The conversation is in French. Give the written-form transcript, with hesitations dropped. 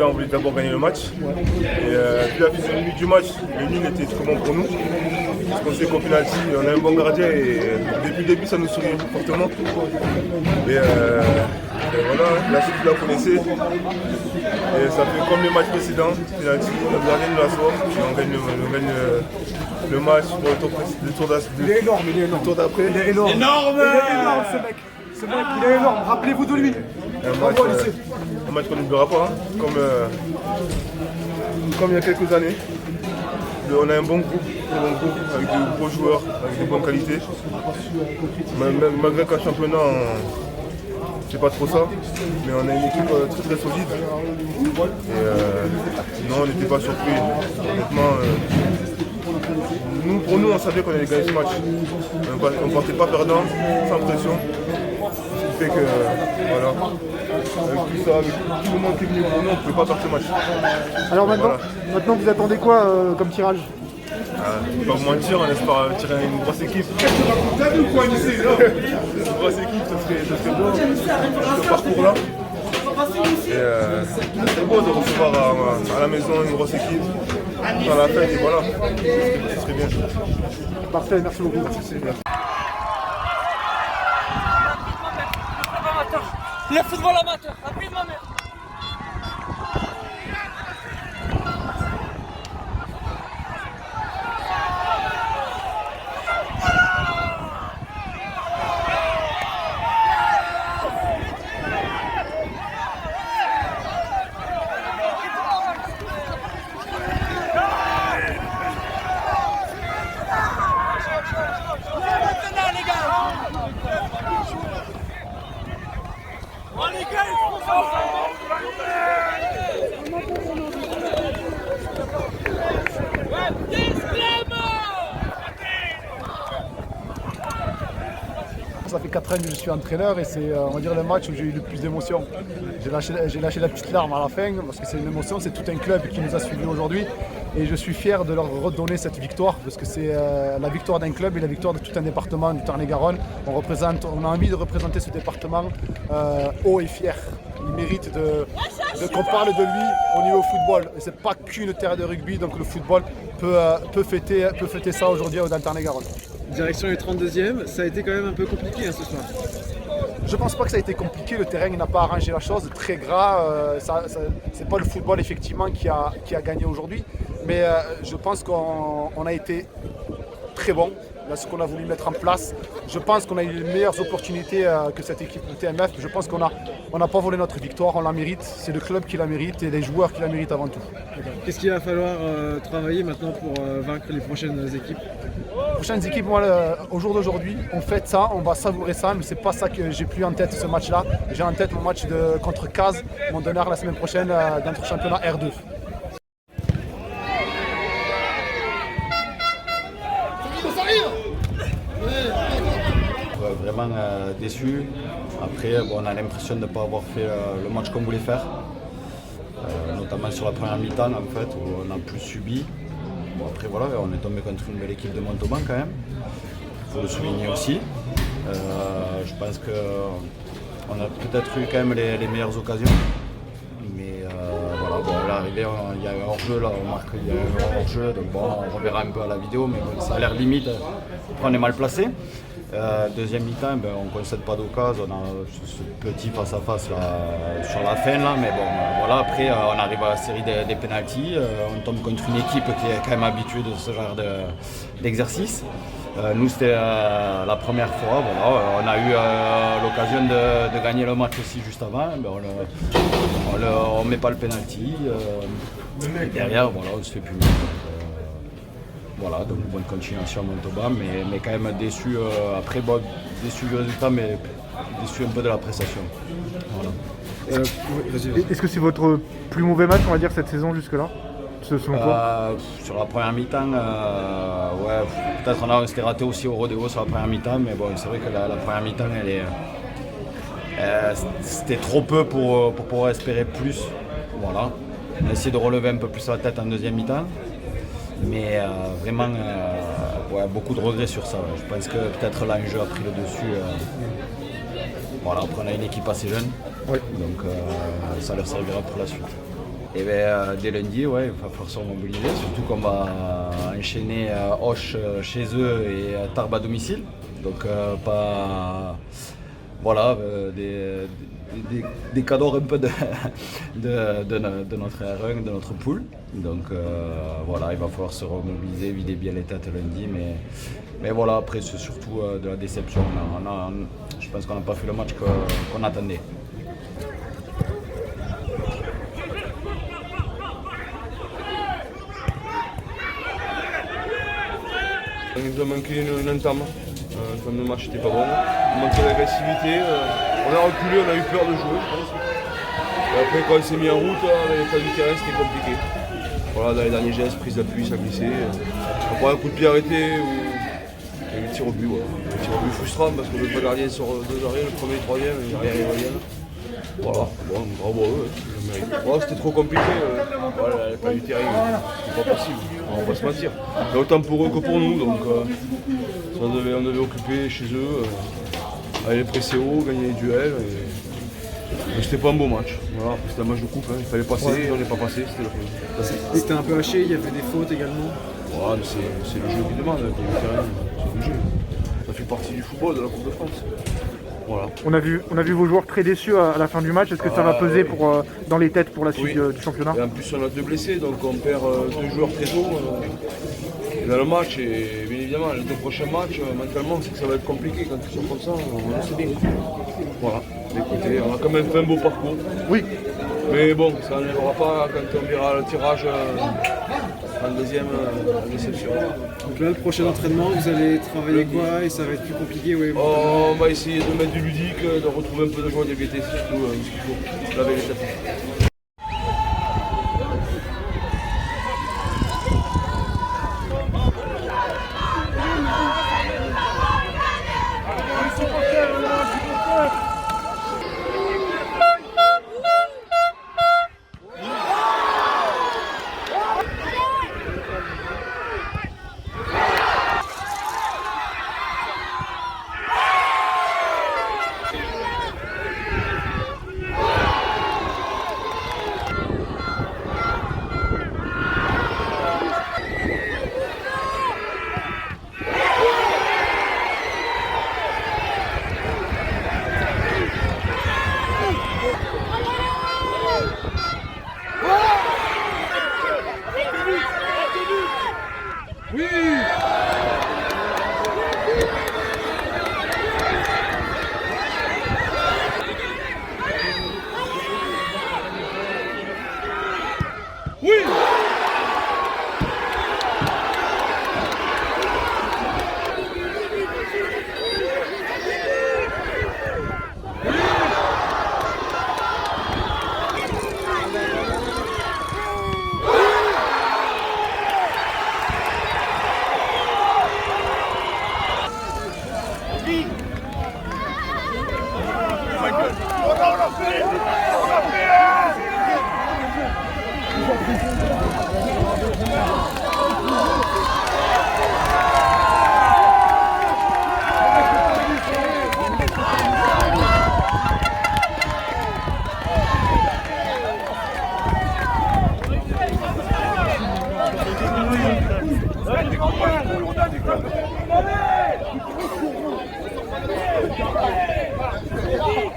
on voulait d'abord gagner le match. Et puis la physionomie du match, le nul était très bon pour nous. Parce qu'on sait qu'au penalty, on a un bon gardien et depuis le début, ça nous sourit fortement. Et voilà, la suite, vous la connaissez. Et ça fait comme les matchs précédents. Penalty, le gardien nous la sauve et on gagne le match pour le tour d'après. Il est énorme. Il est énorme. Ce mec. Ce mec, il est énorme. Rappelez-vous de lui. Un match qu'on n'oubliera pas, hein. Comme il y a quelques années. On a un bon groupe avec de gros joueurs, avec de bonnes qualités. Malgré qu'en championnat, c'est pas trop ça, mais on a une équipe très très solide. Et non, on n'était pas surpris. Honnêtement, pour nous, on savait qu'on allait gagner ce match. On ne partait pas perdant, sans pression. Ce qui fait que, voilà, avec tout ça, avec tout le monde qui est venu pour nous, on ne pouvait pas perdre ce match. Alors maintenant vous attendez quoi comme tirage? Pas vous mentir, on espère tirer une grosse équipe. Une grosse équipe, ça serait beau, ce parcours-là. Et c'est beau de recevoir à la maison une grosse équipe. À la fête, et voilà, ce serait bien. Parfait, merci beaucoup. Le football amateur, rapidement. Ça fait 4 ans que je suis entraîneur et c'est on va dire le match où j'ai eu le plus d'émotion. J'ai lâché la petite larme à la fin parce que c'est une émotion, c'est tout un club qui nous a suivis aujourd'hui et je suis fier de leur redonner cette victoire parce que c'est la victoire d'un club et la victoire de tout un département du Tarn-et-Garonne. On a envie de représenter ce département haut et fier. Il mérite qu'on parle de lui au niveau football. Et c'est pas qu'une terre de rugby, donc le football peut fêter ça aujourd'hui dans le Tarn-et-Garonne. Direction les 32e, ça a été quand même un peu compliqué ce soir. Je pense pas que ça a été compliqué, le terrain n'a pas arrangé la chose, très gras, c'est pas le football effectivement qui a gagné aujourd'hui, mais je pense qu'on a été très bon dans ce qu'on a voulu mettre en place. Je pense qu'on a eu les meilleures opportunités que cette équipe de TMF, je pense qu'on n'a pas volé notre victoire, on la mérite, c'est le club qui la mérite et les joueurs qui la méritent avant tout. Qu'est-ce qu'il va falloir travailler maintenant pour vaincre les prochaines équipes? Les prochaines équipes, moi, au jour d'aujourd'hui, on fête ça, on va savourer ça, mais c'est pas ça que j'ai plus en tête ce match-là. J'ai en tête mon match contre Caz, mon donneur la semaine prochaine dans notre championnat R2. Vraiment déçu. Après, on a l'impression de ne pas avoir fait le match qu'on voulait faire, notamment sur la première mi-temps en fait, où on a plus subi. Bon, après voilà, on est tombé contre une belle équipe de Montauban quand même, il faut le souligner aussi. Je pense qu'on a peut-être eu quand même les meilleures occasions, mais voilà, bon, à l'arrivée il y a un hors-jeu là, on marque qu'il y a un hors-jeu, donc bon, on reverra un peu à la vidéo, mais bon, ça a l'air limite, après on est mal placé. Deuxième mi-temps, on ne concède pas d'occasion, on a ce petit face-à-face là, sur la fin, là, mais bon, voilà, après on arrive à la série des pénaltys, on tombe contre une équipe qui est quand même habituée de ce genre d'exercice. Nous c'était la première fois, voilà, on a eu l'occasion de gagner le match aussi juste avant, on ne met pas le pénalty, et derrière voilà, on se fait punir. Voilà, donc bonne continuation à Montauban, mais quand même déçu, après bon, déçu du résultat, mais déçu un peu de la prestation. Voilà. Est-ce que c'est votre plus mauvais match, on va dire, cette saison jusque-là? Sur la première mi-temps, ouais, peut-être on s'était raté aussi au rodéo sur la première mi-temps, mais bon, c'est vrai que la première mi-temps, c'était trop peu pour pouvoir espérer plus. Voilà. On a essayé de relever un peu plus la tête en deuxième mi-temps. Mais vraiment, ouais, beaucoup de regrets sur ça. Ouais. Je pense que peut-être l'enjeu a pris le dessus. Voilà, après on a une équipe assez jeune, oui. Donc ça leur servira pour la suite. Et dès lundi, ouais, il va falloir se remobiliser, surtout qu'on va enchaîner Auch chez eux et Tarbes à domicile. Donc voilà, des cadeaux un peu de notre R1, de notre poule. Donc voilà, il va falloir se remobiliser, vider bien les têtes lundi. Mais voilà, après c'est surtout de la déception. Je pense qu'on n'a pas fait le match qu'on attendait. Il nous a manqué une entame. Le match n'était pas bon. Il manquait d'agressivité. On a reculé, on a eu peur de jouer, je pense. Et après, quand on s'est mis en route, avec l'état du terrain, c'était compliqué. Voilà, dans les derniers gestes, prise d'appui, ça glissait. Après, un coup de pied arrêté et le tir au but. Voilà. Le tir au but frustrant parce que le gardien sur 2 arrêts, le premier, le troisième, il n'y a rien rivalienne. Voilà, bon, bravo à eux. Voilà, c'était trop compliqué. Voilà, l'état du terrain, c'est pas possible. On va pas se mentir. Mais autant pour eux que pour nous. Donc, on devait occuper chez eux, aller presser haut, gagner les duels. Mais c'était pas un beau match. Voilà, c'était un match de coupe, hein. Il fallait passer, on n'est pas passé, c'était le problème. C'était un peu haché, il y avait des fautes également. Voilà, c'est le jeu qui demande, c'est le jeu. Ça fait partie du football, de la Coupe de France. Voilà. On a vu vos joueurs très déçus à la fin du match. Est-ce que ça va peser dans les têtes pour la suite du championnat? Et en plus, on a 2 blessés, donc on perd 2 joueurs très tôt dans le match. Et bien évidemment, les 2 prochains matchs, mentalement, c'est que ça va être compliqué quand ils sont comme ça. On le sait bien. Voilà. Écoutez, on a quand même fait un beau parcours. Oui. Mais bon, ça n'arrivera pas quand on verra le tirage en deuxième déception. Donc là, le prochain entraînement, vous allez travailler quoi et ça va être plus compliqué? Ouais, On va essayer de mettre du ludique, de retrouver un peu de joie de gaieté, c'est surtout ce qu'il faut, laver les tapis. Allez